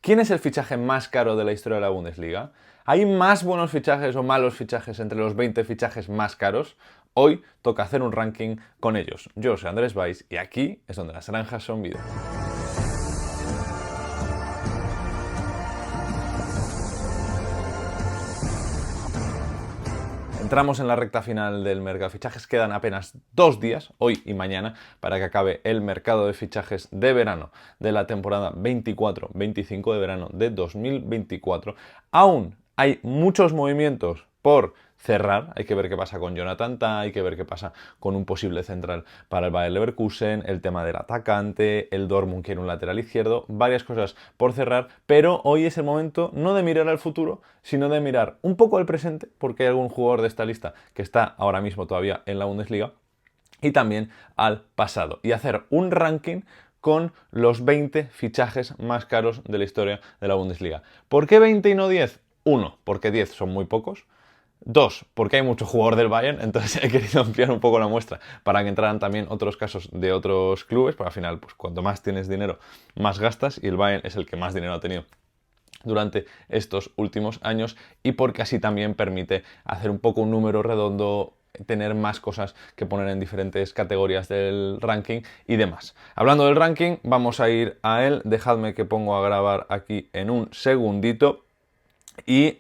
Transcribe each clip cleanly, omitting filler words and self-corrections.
¿Quién es el fichaje más caro de la historia de la Bundesliga? ¿Hay más buenos fichajes o malos fichajes entre los 20 fichajes más caros? Hoy toca hacer un ranking con ellos. Yo soy Andrés Valls y aquí es donde las naranjas son vida. Entramos en la recta final del mercado de fichajes. Quedan apenas 2 días, hoy y mañana, para que acabe el mercado de fichajes de verano de la temporada 24-25 de verano de 2024. Aún hay muchos movimientos por cerrar. Hay que ver qué pasa con Jonathan Tah, hay que ver qué pasa con un posible central para el Bayer Leverkusen, el tema del atacante, el Dortmund quiere un lateral izquierdo, varias cosas por cerrar, pero hoy es el momento no de mirar al futuro, sino de mirar un poco al presente, porque hay algún jugador de esta lista que está ahora mismo todavía en la Bundesliga, y también al pasado, y hacer un ranking con los 20 fichajes más caros de la historia de la Bundesliga. ¿Por qué 20 y no 10? 1, porque 10 son muy pocos. 2, porque hay mucho jugador del Bayern, entonces he querido ampliar un poco la muestra para que entraran también otros casos de otros clubes, pero al final, pues cuanto más tienes dinero, más gastas, y el Bayern es el que más dinero ha tenido durante estos últimos años, y porque así también permite hacer un poco un número redondo, tener más cosas que poner en diferentes categorías del ranking y demás. Hablando del ranking, vamos a ir a él. Dejadme que pongo a grabar aquí en un segundito y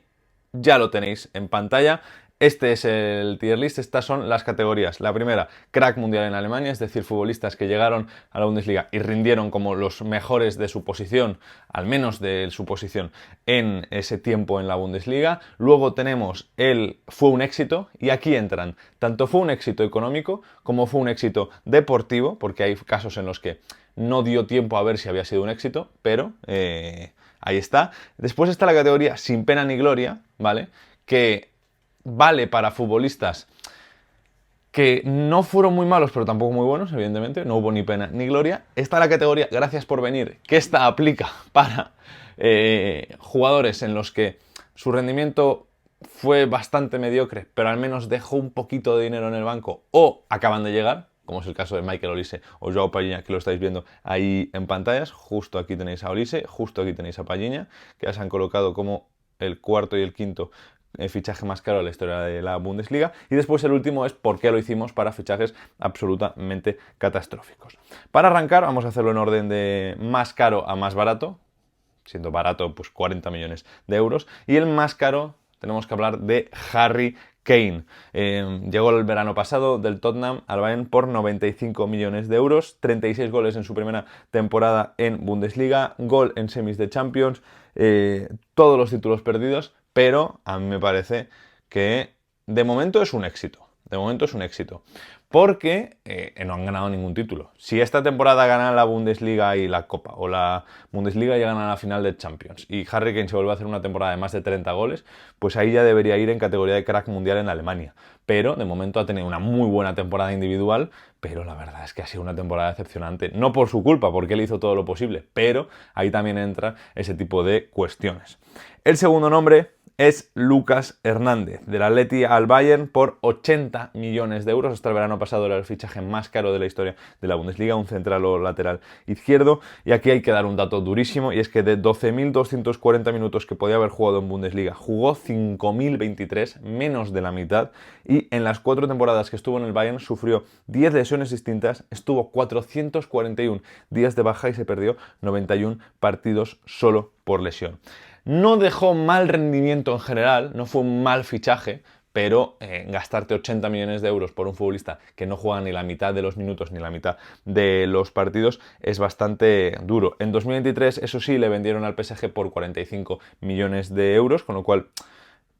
ya lo tenéis en pantalla. Este es el tier list, estas son las categorías. La primera, crack mundial en Alemania, es decir, futbolistas que llegaron a la Bundesliga y rindieron como los mejores de su posición, al menos de su posición, en ese tiempo en la Bundesliga. Luego tenemos el fue un éxito, y aquí entran, tanto fue un éxito económico como fue un éxito deportivo, porque hay casos en los que no dio tiempo a ver si había sido un éxito, pero ahí está. Después está la categoría sin pena ni gloria, ¿vale? Que vale para futbolistas que no fueron muy malos, pero tampoco muy buenos, evidentemente. No hubo ni pena ni gloria. Está la categoría gracias por venir, que esta aplica para jugadores en los que su rendimiento fue bastante mediocre, pero al menos dejó un poquito de dinero en el banco o acaban de llegar, como es el caso de Michael Olise o Joao Palhinha, que lo estáis viendo ahí en pantallas. Justo aquí tenéis a Olise, justo aquí tenéis a Palhinha, que ya se han colocado como el cuarto y el quinto fichaje más caro de la historia de la Bundesliga. Y después el último es por qué lo hicimos para fichajes absolutamente catastróficos. Para arrancar vamos a hacerlo en orden de más caro a más barato, siendo barato pues 40 millones de euros, y el más caro tenemos que hablar de Harry Kane. Llegó el verano pasado del Tottenham al Bayern por 95 millones de euros, 36 goles en su primera temporada en Bundesliga, gol en semis de Champions, todos los títulos perdidos, pero a mí me parece que de momento es un éxito. De momento es un éxito. Porque no han ganado ningún título. Si esta temporada ganan la Bundesliga y la Copa, o la Bundesliga ya ganan la final de Champions, y Harry Kane se vuelve a hacer una temporada de más de 30 goles, pues ahí ya debería ir en categoría de crack mundial en Alemania. Pero de momento ha tenido una muy buena temporada individual, pero la verdad es que ha sido una temporada decepcionante. No por su culpa, porque él hizo todo lo posible, pero ahí también entra ese tipo de cuestiones. El segundo nombre es Lucas Hernández, del Atleti al Bayern por 80 millones de euros. Hasta el verano pasado era el fichaje más caro de la historia de la Bundesliga, un central o lateral izquierdo. Y aquí hay que dar un dato durísimo, y es que de 12.240 minutos que podía haber jugado en Bundesliga, jugó 5.023, menos de la mitad. Y en las 4 temporadas que estuvo en el Bayern sufrió 10 lesiones distintas, estuvo 441 días de baja y se perdió 91 partidos solo por lesión. No dejó mal rendimiento en general, no fue un mal fichaje, pero gastarte 80 millones de euros por un futbolista que no juega ni la mitad de los minutos ni la mitad de los partidos es bastante duro. En 2023, eso sí, le vendieron al PSG por 45 millones de euros, con lo cual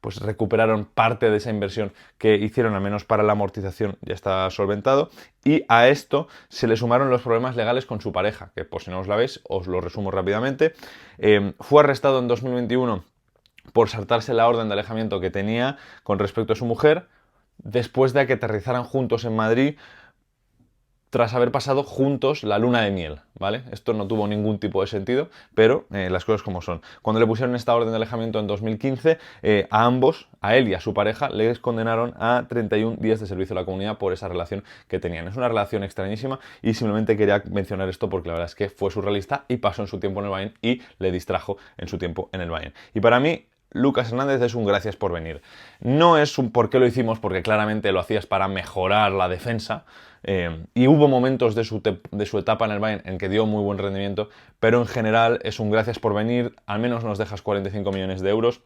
pues recuperaron parte de esa inversión que hicieron, al menos para la amortización ya está solventado, y a esto se le sumaron los problemas legales con su pareja, que por si no os la veis, os lo resumo rápidamente. Fue arrestado en 2021 por saltarse la orden de alejamiento que tenía con respecto a su mujer, después de que aterrizaran juntos en Madrid, tras haber pasado juntos la luna de miel, ¿vale? Esto no tuvo ningún tipo de sentido, pero las cosas como son. Cuando le pusieron esta orden de alejamiento en 2015, a ambos, a él y a su pareja, les condenaron a 31 días de servicio a la comunidad por esa relación que tenían. Es una relación extrañísima y simplemente quería mencionar esto porque la verdad es que fue surrealista y pasó en su tiempo en el Bayern y le distrajo en su tiempo en el Bayern. Y para mí, Lucas Hernández es un gracias por venir. No es un por qué lo hicimos, porque claramente lo hacías para mejorar la defensa, y hubo momentos de su etapa en el Bayern en que dio muy buen rendimiento, pero en general es un gracias por venir, al menos nos dejas 45 millones de euros,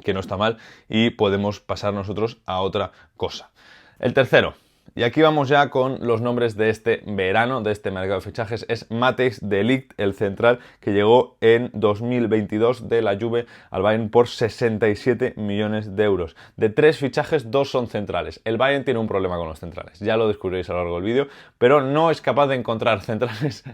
que no está mal, y podemos pasar nosotros a otra cosa. El tercero, y aquí vamos ya con los nombres de este verano, de este mercado de fichajes, es Matthijs de Ligt, el central que llegó en 2022 de la Juve al Bayern por 67 millones de euros. De 3 fichajes, 2 son centrales. El Bayern tiene un problema con los centrales, ya lo descubriréis a lo largo del vídeo, pero no es capaz de encontrar centrales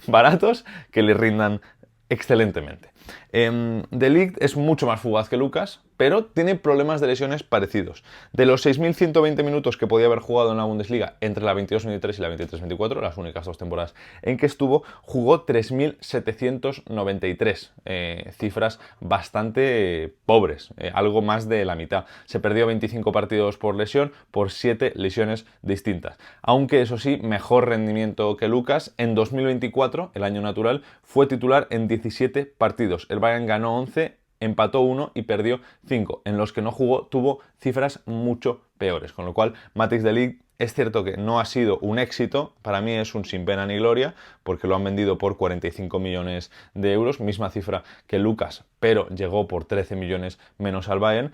baratos que le rindan excelentemente. De Ligt es mucho más fugaz que Lucas, pero tiene problemas de lesiones parecidos. De los 6.120 minutos que podía haber jugado en la Bundesliga entre la 22-23 y la 23-24, las únicas 2 temporadas en que estuvo, jugó 3.793, cifras bastante pobres, algo más de la mitad. Se perdió 25 partidos por lesión, por 7 lesiones distintas. Aunque eso sí, mejor rendimiento que Lucas, en 2024, el año natural, fue titular en 17 partidos. El Bayern ganó 11, empató 1 y perdió 5. En los que no jugó tuvo cifras mucho peores. Con lo cual, Matthijs de Ligt es cierto que no ha sido un éxito. Para mí es un sin pena ni gloria, porque lo han vendido por 45 millones de euros, misma cifra que Lucas, pero llegó por 13 millones menos al Bayern,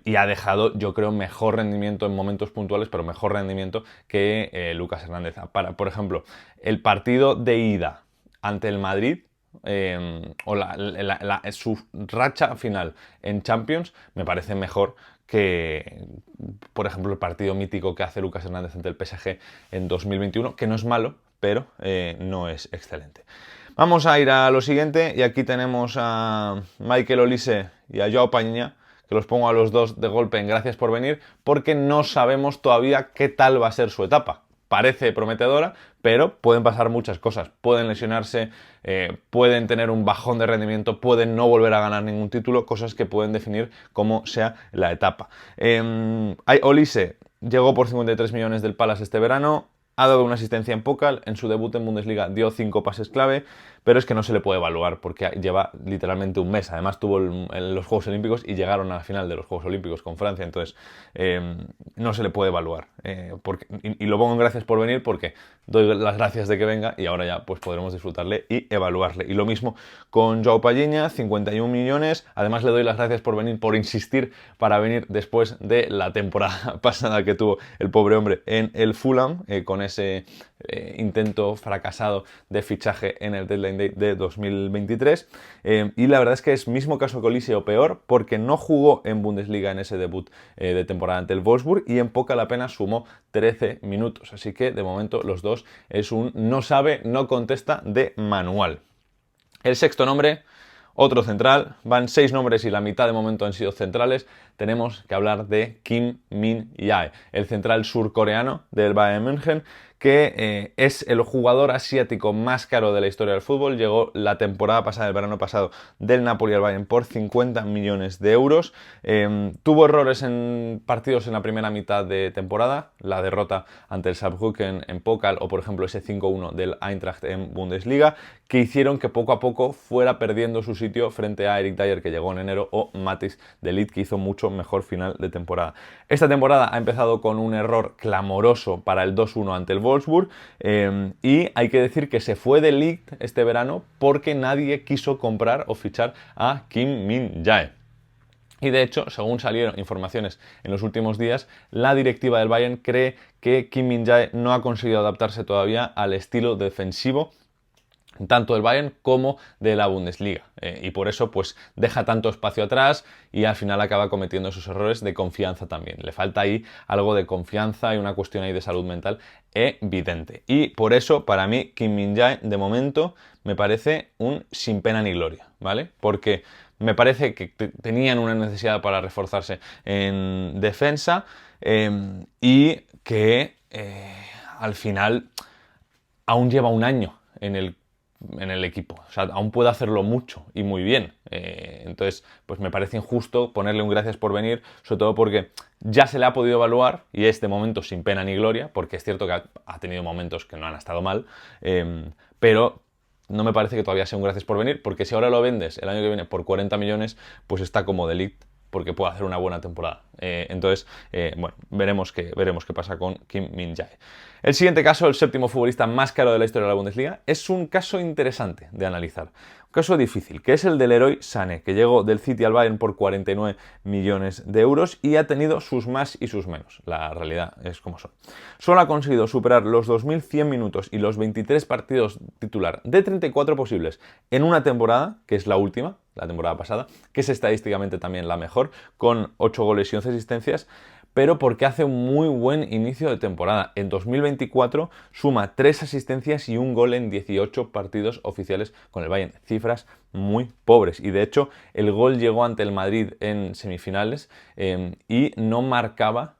y ha dejado, yo creo, mejor rendimiento en momentos puntuales, pero mejor rendimiento que Lucas Hernández. Por ejemplo, el partido de ida ante el Madrid, o su racha final en Champions me parece mejor que, por ejemplo, el partido mítico que hace Lucas Hernández ante el PSG en 2021, que no es malo, pero no es excelente. Vamos a ir a lo siguiente, y aquí tenemos a Michael Olise y a Joao Pañña, que los pongo a los dos de golpe en gracias por venir, porque no sabemos todavía qué tal va a ser su etapa. Parece prometedora, pero pueden pasar muchas cosas. Pueden lesionarse, pueden tener un bajón de rendimiento, pueden no volver a ganar ningún título, cosas que pueden definir cómo sea la etapa. Olise llegó por 53 millones del Palace este verano. Ha dado una asistencia en Pokal, en su debut en Bundesliga dio 5 pases clave, pero es que no se le puede evaluar porque lleva literalmente un mes. Además tuvo los Juegos Olímpicos y llegaron a la final de los Juegos Olímpicos con Francia, entonces no se le puede evaluar. Y lo pongo en gracias por venir porque doy las gracias de que venga y ahora ya pues podremos disfrutarle y evaluarle. Y lo mismo con Joao Pañña, 51 millones. Además le doy las gracias por venir, por insistir para venir después de la temporada pasada que tuvo el pobre hombre en el Fulham, con ese intento fracasado de fichaje en el Deadline Day de 2023. Y la verdad es que es mismo caso que Olise o peor, porque no jugó en Bundesliga en ese debut de temporada ante el Wolfsburg y en Pokal apenas sumó 13 minutos. Así que de momento los dos es un no sabe, no contesta de manual. El sexto nombre, otro central, van 6 nombres y la mitad de momento han sido centrales. Tenemos que hablar de Kim Min-jae, el central surcoreano del Bayern München, que es el jugador asiático más caro de la historia del fútbol. Llegó la temporada pasada, el verano pasado, del Napoli al Bayern por 50 millones de euros. Tuvo errores en partidos en la primera mitad de temporada, la derrota ante el Saarbrücken en Pokal o, por ejemplo, ese 5-1 del Eintracht en Bundesliga, que hicieron que poco a poco fuera perdiendo su sitio frente a Eric Dier, que llegó en enero, o Matthijs de Ligt, que hizo mucho mejor final de temporada. Esta temporada ha empezado con un error clamoroso para el 2-1 ante el Wolfsburg, y hay que decir que se fue de Ligt este verano porque nadie quiso comprar o fichar a Kim Min-jae. Y de hecho, según salieron informaciones en los últimos días, la directiva del Bayern cree que Kim Min-jae no ha conseguido adaptarse todavía al estilo defensivo tanto del Bayern como de la Bundesliga, y por eso pues deja tanto espacio atrás y al final acaba cometiendo esos errores de confianza también. Le falta ahí algo de confianza y una cuestión ahí de salud mental evidente, y por eso para mí Kim Min-jae de momento me parece un sin pena ni gloria, ¿vale? Porque me parece que tenían una necesidad para reforzarse en defensa, y que al final aún lleva un año en el equipo. O sea, aún puede hacerlo mucho y muy bien. Entonces, pues me parece injusto ponerle un gracias por venir, sobre todo porque ya se le ha podido evaluar y es de momento sin pena ni gloria, porque es cierto que ha tenido momentos que no han estado mal, pero no me parece que todavía sea un gracias por venir, porque si ahora lo vendes el año que viene por 40 millones, pues está como de Ligt, porque puede hacer una buena temporada. Entonces, bueno, veremos qué pasa con Kim Min-jae. El siguiente caso, el séptimo futbolista más caro de la historia de la Bundesliga, es un caso interesante de analizar. Un caso difícil, que es el del Leroy Sané, que llegó del City al Bayern por 49 millones de euros y ha tenido sus más y sus menos. La realidad es como son. Solo ha conseguido superar los 2100 minutos y los 23 partidos titular de 34 posibles en una temporada, que es la última, la temporada pasada, que es estadísticamente también la mejor, con 8 goles y 11 asistencias, pero porque hace un muy buen inicio de temporada. En 2024 suma 3 asistencias y un gol en 18 partidos oficiales con el Bayern. Cifras muy pobres. Y de hecho, el gol llegó ante el Madrid en semifinales y no marcaba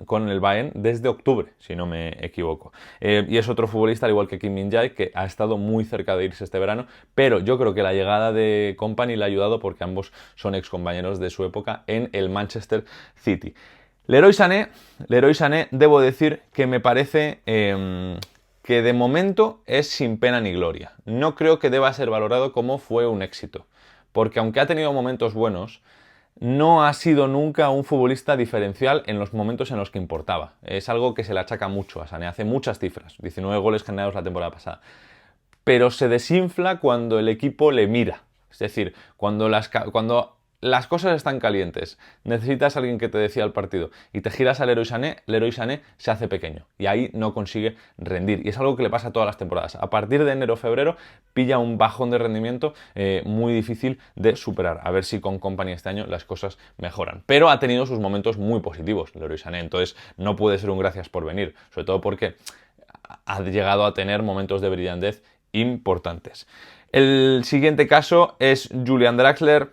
con el Bayern desde octubre, si no me equivoco. Y es otro futbolista, al igual que Kim Min-jae, que ha estado muy cerca de irse este verano, pero yo creo que la llegada de Kompany le ha ayudado porque ambos son excompañeros de su época en el Manchester City. Leroy Sané, debo decir que me parece que de momento es sin pena ni gloria. No creo que deba ser valorado como fue un éxito, porque aunque ha tenido momentos buenos, no ha sido nunca un futbolista diferencial en los momentos en los que importaba. Es algo que se le achaca mucho a Sané. Hace muchas cifras, 19 goles generados la temporada pasada. Pero se desinfla cuando el equipo le mira. Es decir, cuando las cosas están calientes, necesitas a alguien que te decida el partido y te giras al Leroy Sané se hace pequeño y ahí no consigue rendir. Y es algo que le pasa a todas las temporadas. A partir de enero-febrero pilla un bajón de rendimiento muy difícil de superar. A ver si con Kompany este año las cosas mejoran. Pero ha tenido sus momentos muy positivos Leroy Sané, entonces no puede ser un gracias por venir, sobre todo porque ha llegado a tener momentos de brillantez importantes. El siguiente caso es Julian Draxler,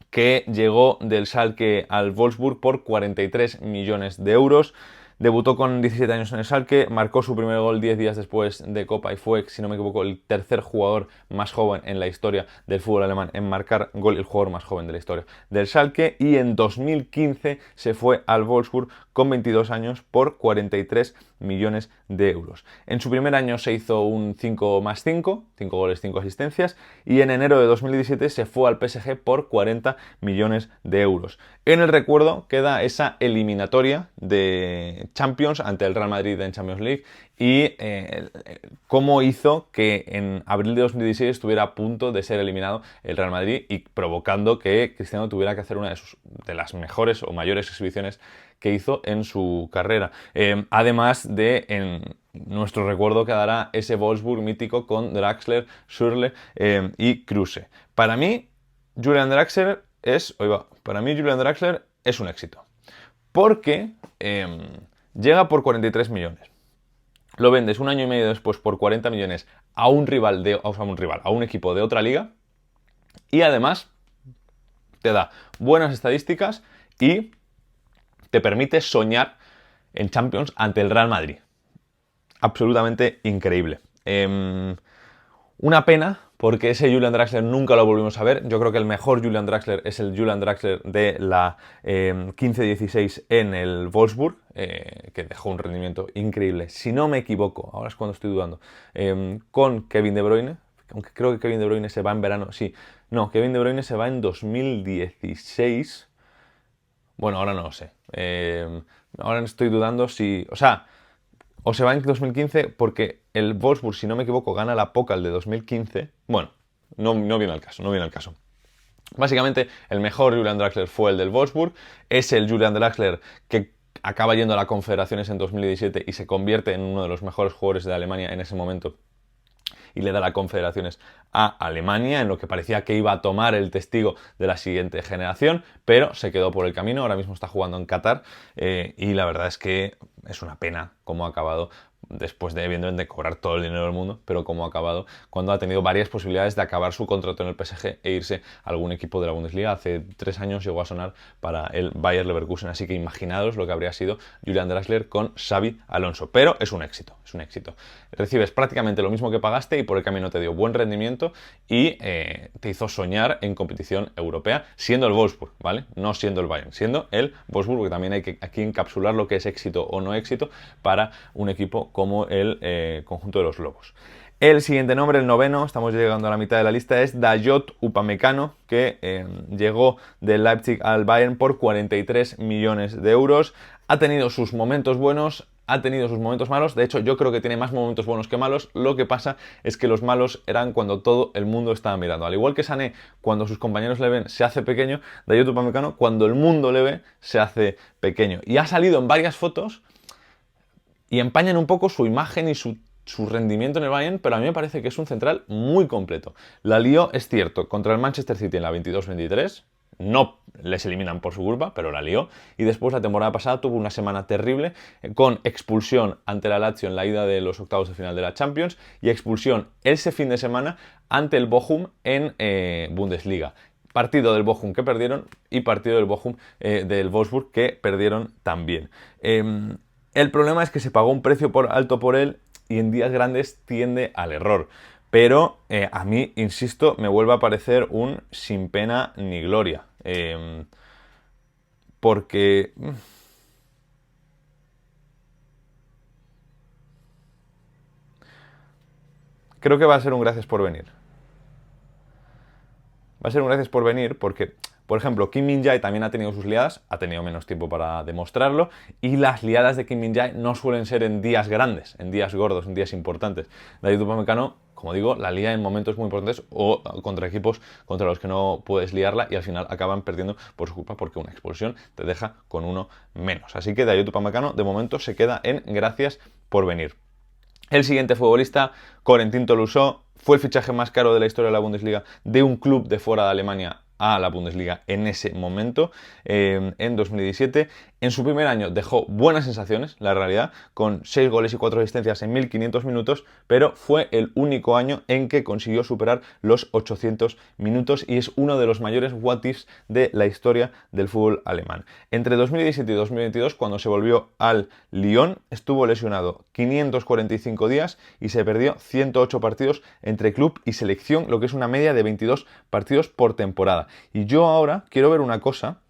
que llegó del Schalke al Wolfsburg por 43 millones de euros. Debutó con 17 años en el Schalke, marcó su primer gol 10 días después de Copa y fue, si no me equivoco, el tercer jugador más joven en la historia del fútbol alemán en marcar gol, el jugador más joven de la historia del Schalke, y en 2015 se fue al Wolfsburg con 22 años por 43 millones de euros. En su primer año se hizo un 5+5, 5 goles, 5 asistencias, y en enero de 2017 se fue al PSG por 40 millones de euros. En el recuerdo queda esa eliminatoria de Champions ante el Real Madrid en Champions League y cómo hizo que en abril de 2016 estuviera a punto de ser eliminado el Real Madrid y provocando que Cristiano tuviera que hacer una de las mejores o mayores exhibiciones que hizo en su carrera. Además de, en nuestro recuerdo quedará ese Wolfsburg mítico con Draxler, Schürrle y Kruse. Para mí, Julian Draxler es un éxito. Porque llega por 43 millones. Lo vendes un año y medio después por 40 millones a un equipo de otra liga. Y además te da buenas estadísticas y te permite soñar en Champions ante el Real Madrid. Absolutamente increíble. Una pena, porque ese Julian Draxler nunca lo volvimos a ver. Yo creo que el mejor Julian Draxler es el Julian Draxler de la 15-16 en el Wolfsburg, que dejó un rendimiento increíble. Si no me equivoco, ahora es cuando estoy dudando, con Kevin De Bruyne, aunque creo que Kevin De Bruyne se va en verano. Sí, no, Kevin De Bruyne se va en 2016. Bueno, ahora no lo sé. Ahora estoy dudando si... O se va en 2015 porque el Wolfsburg, si no me equivoco, gana la Pokal de 2015. Bueno, no viene al caso. Básicamente, el mejor Julian Draxler fue el del Wolfsburg. Es el Julian Draxler que acaba yendo a la Confederaciones en 2017 y se convierte en uno de los mejores jugadores de Alemania en ese momento. Y le da la Confederaciones a Alemania, en lo que parecía que iba a tomar el testigo de la siguiente generación, pero se quedó por el camino. Ahora mismo está jugando en Qatar y la verdad es que es una pena cómo ha acabado después de evidentemente cobrar todo el dinero del mundo, pero cómo ha acabado cuando ha tenido varias posibilidades de acabar su contrato en el PSG e irse a algún equipo de la Bundesliga. Hace 3 años llegó a sonar para el Bayer Leverkusen, así que imaginaos lo que habría sido Julian Draxler con Xabi Alonso, pero es un éxito, es un éxito. Recibes prácticamente lo mismo que pagaste y por el camino te dio buen rendimiento y te hizo soñar en competición europea, siendo el Wolfsburg, ¿vale? No siendo el Bayern, siendo el Wolfsburg, porque también hay que aquí encapsular lo que es éxito o no éxito para un equipo como el conjunto de los Lobos. El siguiente nombre, el noveno, estamos llegando a la mitad de la lista, es Dayot Upamecano, que llegó del Leipzig al Bayern por 43 millones de euros. Ha tenido sus momentos buenos, ha tenido sus momentos malos. De hecho, yo creo que tiene más momentos buenos que malos. Lo que pasa es que los malos eran cuando todo el mundo estaba mirando. Al igual que Sané, cuando sus compañeros le ven, se hace pequeño, Dayot Upamecano, cuando el mundo le ve, se hace pequeño. Y ha salido en varias fotos y empañan un poco su imagen y su rendimiento en el Bayern, pero a mí me parece que es un central muy completo. La lió, es cierto, contra el Manchester City en la 22-23, no les eliminan por su culpa, pero la lió, y después la temporada pasada tuvo una semana terrible, con expulsión ante la Lazio en la ida de los octavos de final de la Champions, y expulsión ese fin de semana ante el Bochum en Bundesliga. Partido del Bochum que perdieron y partido del Bochum del Wolfsburg que perdieron también. El problema es que se pagó un precio alto por él y en días grandes tiende al error. Pero a mí, insisto, me vuelve a parecer un sin pena ni gloria. Porque creo que va a ser un gracias por venir. Va a ser un gracias por venir porque, por ejemplo, Kim Min-jae también ha tenido sus liadas, ha tenido menos tiempo para demostrarlo, y las liadas de Kim Min-jae no suelen ser en días grandes, en días gordos, en días importantes. Dayot Upamecano, como digo, la lía en momentos muy importantes o contra equipos contra los que no puedes liarla y al final acaban perdiendo por su culpa porque una expulsión te deja con uno menos. Así que Dayot Upamecano de momento se queda en gracias por venir. El siguiente futbolista, Corentin Tolisso, fue el fichaje más caro de la historia de la Bundesliga de un club de fuera de Alemania a la Bundesliga en ese momento, en 2017. En su primer año dejó buenas sensaciones, la realidad, con 6 goles y 4 asistencias en 1500 minutos, pero fue el único año en que consiguió superar los 800 minutos y es uno de los mayores what ifs de la historia del fútbol alemán. Entre 2017 y 2022, cuando se volvió al Lyon, estuvo lesionado 545 días y se perdió 108 partidos entre club y selección, lo que es una media de 22 partidos por temporada. Y yo ahora quiero ver una cosa,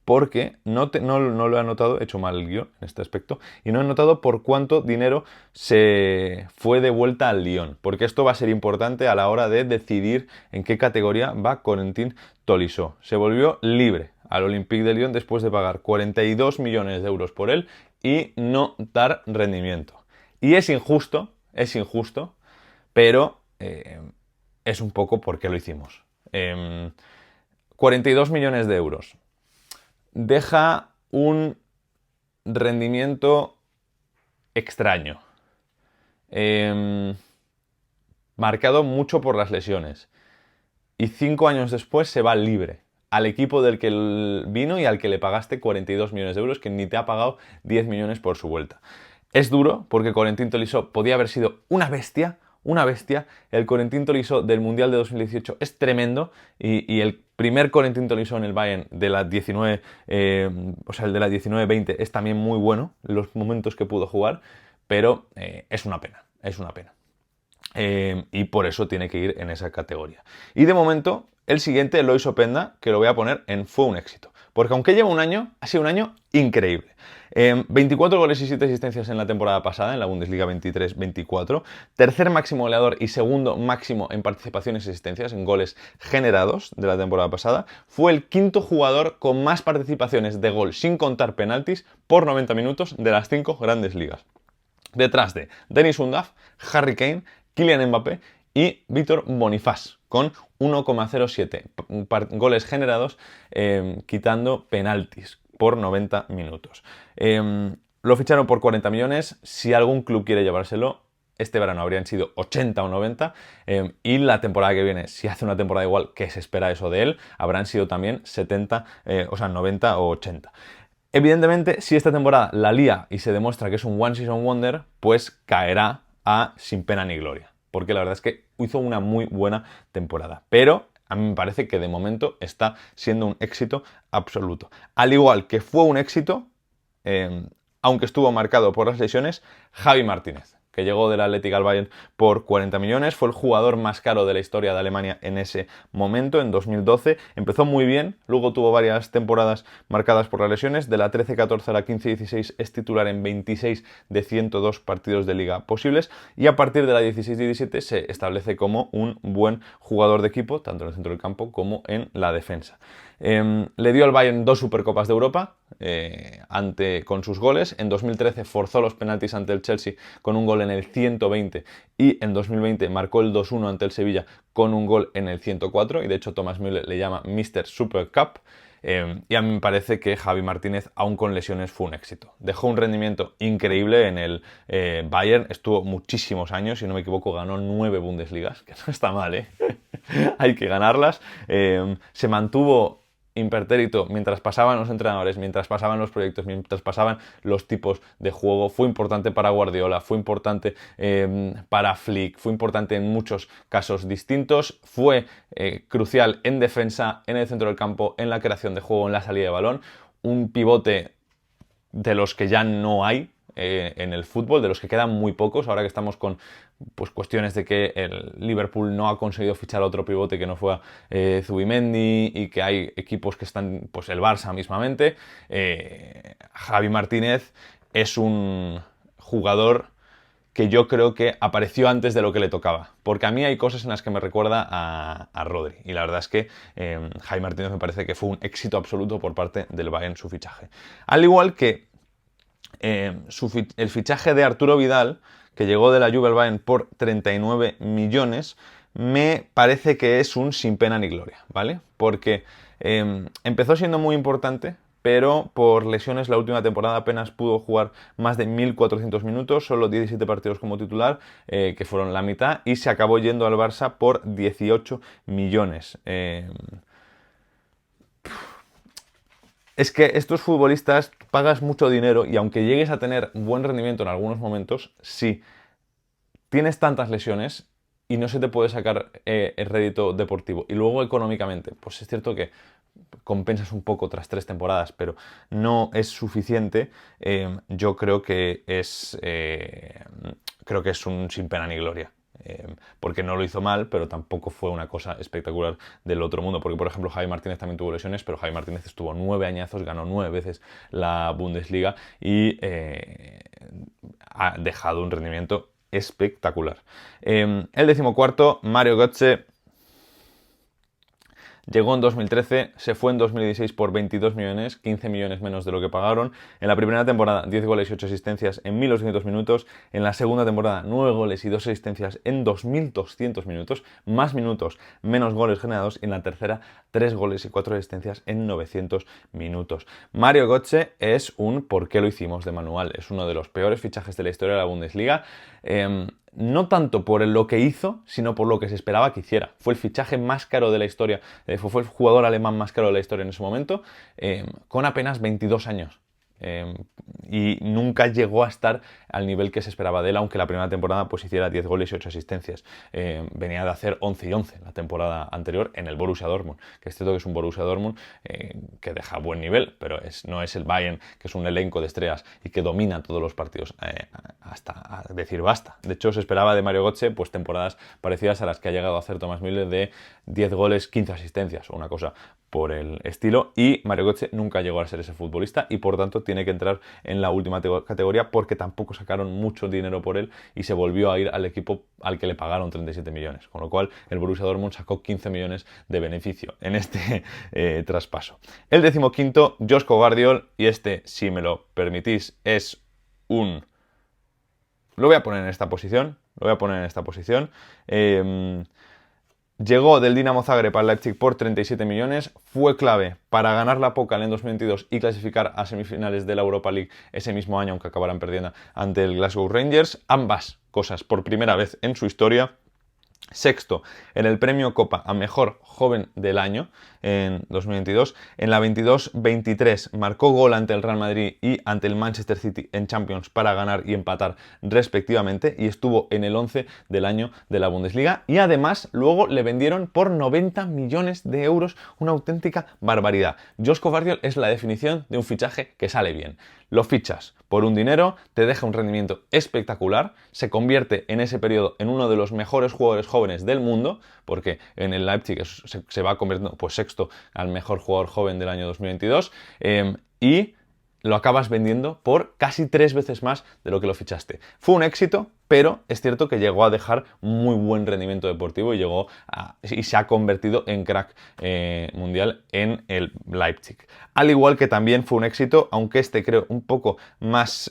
porque no lo he anotado, he hecho mal el guión en este aspecto, y no he notado por cuánto dinero se fue de vuelta al Lyon, porque esto va a ser importante a la hora de decidir en qué categoría va Corentin Tolisso. Se volvió libre al Olympique de Lyon después de pagar 42 millones de euros por él y no dar rendimiento. Y es injusto, pero es un poco por qué lo hicimos. 42 millones de euros. Deja un rendimiento extraño, marcado mucho por las lesiones, y 5 años después se va libre al equipo del que vino y al que le pagaste 42 millones de euros, que ni te ha pagado 10 millones por su vuelta. Es duro porque Corentin Tolisso podía haber sido una bestia. El Corentin Tolisso del Mundial de 2018 es tremendo y el primer Corentin Tolisso en el Bayern de la 19, el de la 19-20 es también muy bueno, los momentos que pudo jugar, pero es una pena. Y por eso tiene que ir en esa categoría. Y de momento, el siguiente, Lois Openda, que lo voy a poner en fue un éxito. Porque aunque lleva un año, ha sido un año increíble. 24 goles y 7 asistencias en la temporada pasada, en la Bundesliga 23-24. Tercer máximo goleador y segundo máximo en participaciones y asistencias, en goles generados de la temporada pasada. Fue el quinto jugador con más participaciones de gol, sin contar penaltis, por 90 minutos de las 5 grandes ligas. Detrás de Dennis Undav, Harry Kane, Kylian Mbappé y Víctor Bonifaz, con 1,07 goles generados, quitando penaltis por 90 minutos. Lo ficharon por 40 millones. Si algún club quiere llevárselo, este verano habrían sido 80 o 90. Y la temporada que viene, si hace una temporada igual, que se espera eso de él, habrán sido también 90 o 80. Evidentemente, si esta temporada la lía y se demuestra que es un One Season Wonder, pues caerá a sin pena ni gloria. Porque la verdad es que hizo una muy buena temporada. Pero a mí me parece que de momento está siendo un éxito absoluto. Al igual que fue un éxito, aunque estuvo marcado por las lesiones, Javi Martínez, que llegó del Athletic al Bayern por 40 millones, fue el jugador más caro de la historia de Alemania en ese momento, en 2012. Empezó muy bien, luego tuvo varias temporadas marcadas por las lesiones. De la 13-14 a la 15-16 es titular en 26 de 102 partidos de liga posibles, y a partir de la 16-17 se establece como un buen jugador de equipo, tanto en el centro del campo como en la defensa. Le dio al Bayern 2 Supercopas de Europa con sus goles. En 2013 forzó los penaltis ante el Chelsea con un gol en el 120, y en 2020 marcó el 2-1 ante el Sevilla con un gol en el 104, y de hecho Thomas Müller le llama Mr. Super Cup. Y a mí me parece que Javi Martínez, aún con lesiones, fue un éxito. Dejó un rendimiento increíble en el Bayern, estuvo muchísimos años, si no me equivoco ganó 9 Bundesligas, que no está mal, ¿eh? Hay que ganarlas. Se mantuvo impertérrito mientras pasaban los entrenadores, mientras pasaban los proyectos, mientras pasaban los tipos de juego. Fue importante para Guardiola, fue importante para Flick, fue importante en muchos casos distintos, fue crucial en defensa, en el centro del campo, en la creación de juego, en la salida de balón. Un pivote de los que ya no hay en el fútbol, de los que quedan muy pocos, ahora que estamos con pues, cuestiones de que el Liverpool no ha conseguido fichar a otro pivote que no fuera Zubimendi, y que hay equipos que están, pues el Barça mismamente. Javi Martínez es un jugador que yo creo que apareció antes de lo que le tocaba, porque a mí hay cosas en las que me recuerda a Rodri, y la verdad es que Javi Martínez me parece que fue un éxito absoluto por parte del Bayern su fichaje. Al igual que el fichaje de Arturo Vidal, que llegó de la Juve al Bayern por 39 millones, me parece que es un sin pena ni gloria, ¿vale? Porque empezó siendo muy importante, pero por lesiones la última temporada apenas pudo jugar más de 1.400 minutos, solo 17 partidos como titular, que fueron la mitad, y se acabó yendo al Barça por 18 millones. Es que estos futbolistas pagas mucho dinero, y aunque llegues a tener buen rendimiento en algunos momentos, si tienes tantas lesiones y no se te puede sacar el rédito deportivo y luego económicamente, pues es cierto que compensas un poco tras 3 temporadas, pero no es suficiente. Yo creo que es un sin pena ni gloria. Porque no lo hizo mal, pero tampoco fue una cosa espectacular del otro mundo. Porque, por ejemplo, Javi Martínez también tuvo lesiones, pero Javi Martínez estuvo 9 añazos, ganó 9 veces la Bundesliga y ha dejado un rendimiento espectacular. El 14º, Mario Götze. Llegó en 2013, se fue en 2016 por 22 millones, 15 millones menos de lo que pagaron. En la primera temporada, 10 goles y 8 asistencias en 1.200 minutos. En la segunda temporada, 9 goles y 2 asistencias en 2.200 minutos. Más minutos, menos goles generados. Y en la tercera, 3 goles y 4 asistencias en 900 minutos. Mario Götze es un ¿por qué lo hicimos? De manual. Es uno de los peores fichajes de la historia de la Bundesliga. No tanto por lo que hizo, sino por lo que se esperaba que hiciera. Fue el fichaje más caro de la historia, fue el jugador alemán más caro de la historia en ese momento, con apenas 22 años. Y nunca llegó a estar al nivel que se esperaba de él, aunque la primera temporada pues hiciera 10 goles y 8 asistencias. Venía de hacer 11 y 11 la temporada anterior en el Borussia Dortmund, que es cierto que es un Borussia Dortmund que deja buen nivel, pero no es el Bayern, que es un elenco de estrellas y que domina todos los partidos hasta decir basta. De hecho, se esperaba de Mario Götze pues temporadas parecidas a las que ha llegado a hacer Thomas Müller, de 10 goles, 15 asistencias o una cosa por el estilo, y Mario Götze nunca llegó a ser ese futbolista, y por tanto tiene que entrar en la última categoría, porque tampoco sacaron mucho dinero por él y se volvió a ir al equipo al que le pagaron 37 millones, con lo cual el Borussia Dortmund sacó 15 millones de beneficio en este traspaso. El 15º, Joško Gvardiol, y si me lo permitís, es un... Lo voy a poner en esta posición, Llegó del Dinamo Zagreb al Leipzig por 37 millones, fue clave para ganar la Pokal en 2022 y clasificar a semifinales de la Europa League ese mismo año, aunque acabaran perdiendo ante el Glasgow Rangers. Ambas cosas por primera vez en su historia. Sexto en el premio Copa a Mejor Joven del Año en 2022. En la 22-23 marcó gol ante el Real Madrid y ante el Manchester City en Champions para ganar y empatar respectivamente, y estuvo en el 11 del año de la Bundesliga, y además luego le vendieron por 90 millones de euros, una auténtica barbaridad. Joško Gvardiol es la definición de un fichaje que sale bien. Lo fichas por un dinero, te deja un rendimiento espectacular, se convierte en ese periodo en uno de los mejores jugadores jóvenes del mundo, porque en el Leipzig se va convirtiendo pues sexto al mejor jugador joven del año 2022, y lo acabas vendiendo por casi 3 veces más de lo que lo fichaste. Fue un éxito, pero es cierto que llegó a dejar muy buen rendimiento deportivo y se ha convertido en crack mundial en el Leipzig. Al igual que también fue un éxito, aunque creo un poco más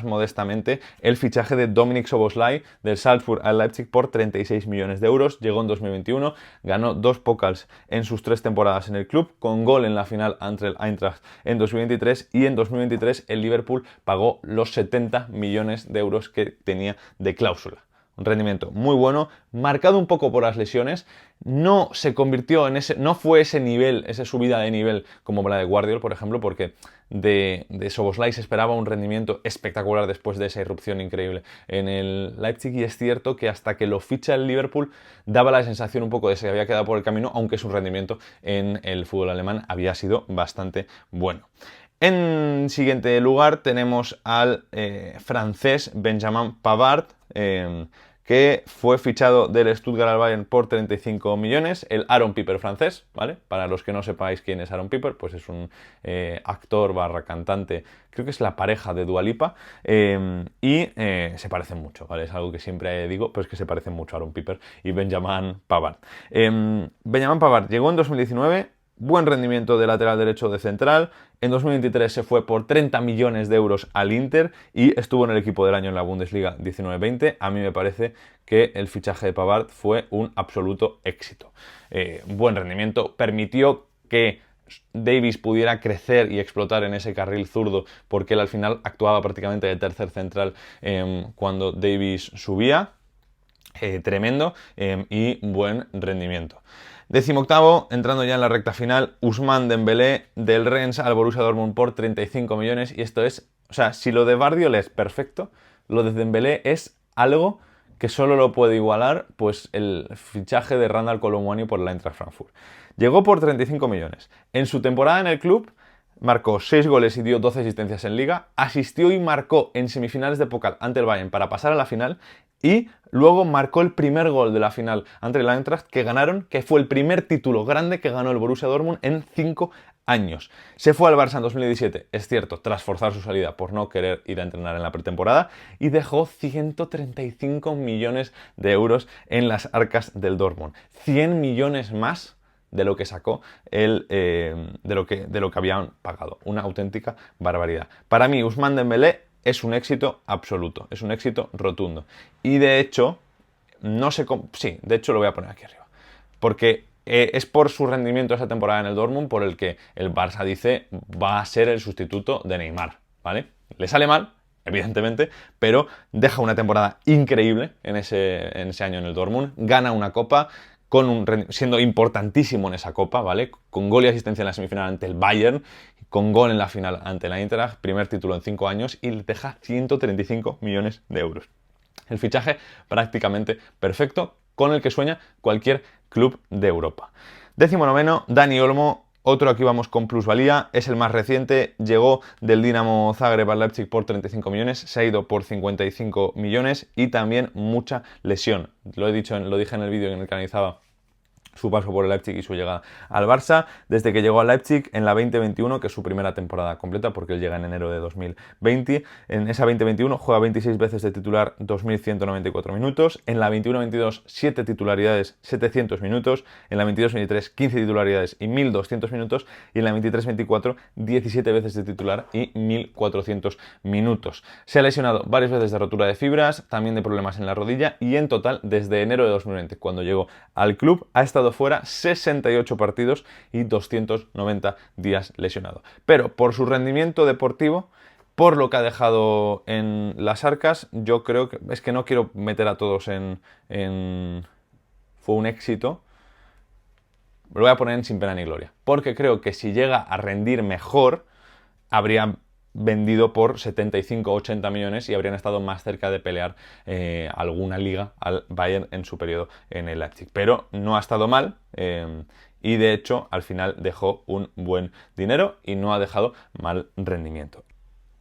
modestamente, el fichaje de Dominik Szoboszlai del Salzburg al Leipzig por 36 millones de euros. Llegó en 2021, ganó 2 Pokals en sus 3 temporadas en el club, con gol en la final ante el Eintracht en 2023, y en 2023 el Liverpool pagó los 70 millones de euros que tenía de cláusula. Un rendimiento muy bueno, marcado un poco por las lesiones. No se convirtió en no fue ese nivel, esa subida de nivel como la de Gvardiol, por ejemplo, porque de Szoboszlai se esperaba un rendimiento espectacular después de esa irrupción increíble en el Leipzig, y es cierto que hasta que lo ficha el Liverpool daba la sensación un poco de que se había quedado por el camino, aunque su rendimiento en el fútbol alemán había sido bastante bueno. En siguiente lugar tenemos al francés Benjamin Pavard, que fue fichado del Stuttgart al Bayern por 35 millones, el Aaron Piper francés, ¿vale? Para los que no sepáis quién es Aaron Piper, pues es un actor barra cantante, creo que es la pareja de Dua Lipa, y se parecen mucho, ¿vale? Es algo que siempre digo, pero es que se parecen mucho Aaron Piper y Benjamin Pavard. Benjamin Pavard llegó en 2019, buen rendimiento de lateral derecho de central. En 2023 se fue por 30 millones de euros al Inter y estuvo en el equipo del año en la Bundesliga 19-20. A mí me parece que el fichaje de Pavard fue un absoluto éxito. Buen rendimiento, permitió que Davies pudiera crecer y explotar en ese carril zurdo, porque él al final actuaba prácticamente de tercer central cuando Davies subía. Tremendo, y buen rendimiento. 18º, entrando ya en la recta final, Ousmane Dembélé del Rennes al Borussia Dortmund por 35 millones. Y esto es, o sea, si lo de Gvardiol es perfecto, lo de Dembélé es algo que solo lo puede igualar pues el fichaje de Randal Kolo Muani por el Eintracht Frankfurt. Llegó por 35 millones. En su temporada en el club marcó 6 goles y dio 12 asistencias en Liga, asistió y marcó en semifinales de Pokal ante el Bayern para pasar a la final, y luego marcó el primer gol de la final ante el Eintracht que ganaron, que fue el primer título grande que ganó el Borussia Dortmund en 5 años. Se fue al Barça en 2017, es cierto, tras forzar su salida por no querer ir a entrenar en la pretemporada, y dejó 135 millones de euros en las arcas del Dortmund. 100 millones más de lo que sacó de lo que habían pagado. Una auténtica barbaridad. Para mí, Ousmane Dembélé es un éxito absoluto, es un éxito rotundo. Y de hecho, no sé cómo... Sí, de hecho lo voy a poner aquí arriba. Porque es por su rendimiento esa temporada en el Dortmund por el que el Barça dice va a ser el sustituto de Neymar, ¿vale? Le sale mal, evidentemente, pero deja una temporada increíble en ese año en el Dortmund, gana una copa, siendo importantísimo en esa copa, ¿vale? Con gol y asistencia en la semifinal ante el Bayern, con gol en la final ante la Eintracht, primer título en 5 años, y le deja 135 millones de euros. El fichaje prácticamente perfecto, con el que sueña cualquier club de Europa. 19º, Dani Olmo. Otro, aquí vamos con plusvalía, es el más reciente, llegó del Dinamo Zagreb al Leipzig por 35 millones, se ha ido por 55 millones y también mucha lesión. Lo dije en el vídeo en el que analizaba su paso por el Leipzig y su llegada al Barça. Desde que llegó al Leipzig en la 2021, que es su primera temporada completa, porque él llega en enero de 2020, en esa 2021 juega 26 veces de titular, 2.194 minutos. En la 21-22, 7 titularidades, 700 minutos. En la 22-23, 15 titularidades y 1.200 minutos. Y en la 23-24, 17 veces de titular y 1.400 minutos. Se ha lesionado varias veces de rotura de fibras, también de problemas en la rodilla, y en total, desde enero de 2020, cuando llegó al club, ha estado fuera 68 partidos y 290 días lesionado. Pero por su rendimiento deportivo, por lo que ha dejado en las arcas, yo creo que... Es que no quiero meter a todos en fue un éxito, lo voy a poner en sin pena ni gloria, porque creo que si llega a rendir mejor, habría vendido por 75 o 80 millones y habrían estado más cerca de pelear alguna liga al Bayern en su periodo en el Leipzig. Pero no ha estado mal y de hecho al final dejó un buen dinero y no ha dejado mal rendimiento.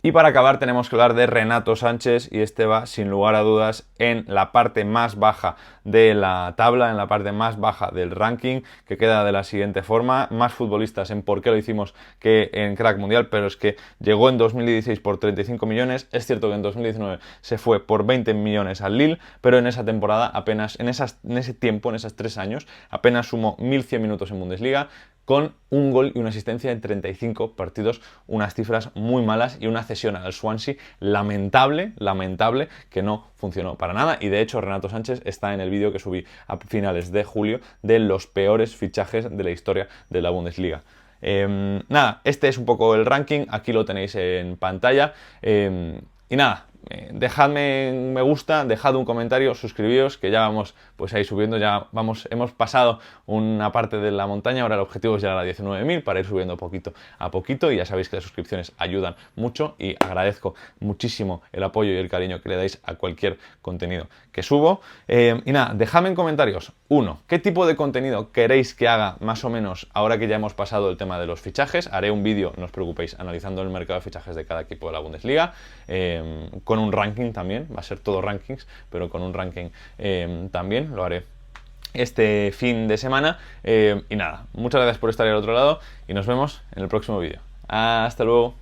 Y para acabar tenemos que hablar de Renato Sánchez y este va sin lugar a dudas en la parte más baja de la tabla, en la parte más baja del ranking, que queda de la siguiente forma: más futbolistas en por qué lo hicimos que en Crack Mundial, pero es que llegó en 2016 por 35 millones, es cierto que en 2019 se fue por 20 millones al Lille, pero en esa temporada apenas, en ese tiempo, en esos 3 años, apenas sumó 1100 minutos en Bundesliga, con un gol y una asistencia en 35 partidos, unas cifras muy malas y una cesión al Swansea lamentable, que no funcionó para nada. Y de hecho Renato Sánchez está en el vídeo que subí a finales de julio de los peores fichajes de la historia de la Bundesliga. Nada, este es un poco el ranking, aquí lo tenéis en pantalla. Y nada, dejadme un me gusta, dejad un comentario, suscribíos, que ya vamos pues ahí subiendo, hemos pasado una parte de la montaña, ahora el objetivo es llegar a 19.000 para ir subiendo poquito a poquito, y ya sabéis que las suscripciones ayudan mucho y agradezco muchísimo el apoyo y el cariño que le dais a cualquier contenido que subo. Y nada, dejadme en comentarios, ¿qué tipo de contenido queréis que haga más o menos ahora que ya hemos pasado el tema de los fichajes? Haré un vídeo, no os preocupéis, analizando el mercado de fichajes de cada equipo de la Bundesliga, con un ranking también, va a ser todo rankings, pero con un ranking también, lo haré este fin de semana. Y nada, muchas gracias por estar ahí al otro lado y nos vemos en el próximo vídeo. Hasta luego.